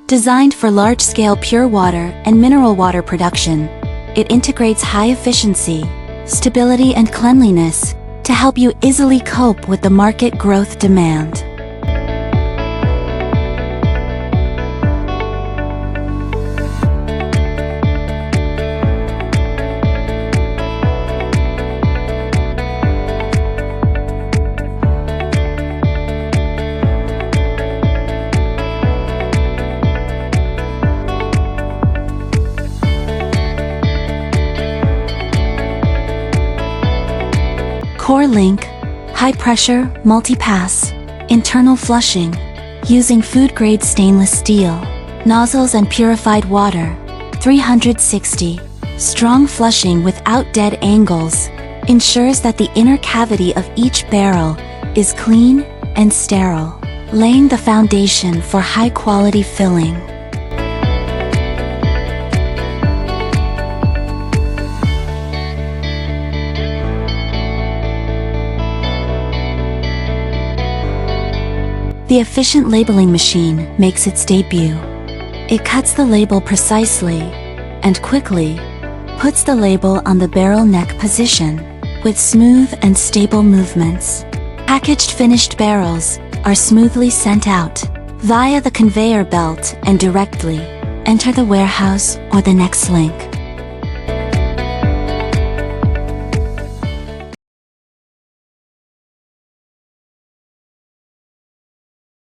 Designed for large-scale pure water and mineral water production, it integrates high efficiency, stability and cleanliness to help you easily cope with the market growth demand. Core link, high pressure, multi-pass, internal flushing, using food-grade stainless steel, nozzles and purified water, 360, strong flushing without dead angles, ensures that the inner cavity of each barrel is clean and sterile, laying the foundation for high-quality filling. The efficient labeling machine makes its debut. It cuts the label precisely and quickly puts the label on the barrel neck position with smooth and stable movements. Packaged finished barrels are smoothly sent out via the conveyor belt and directly enter the warehouse or the next link.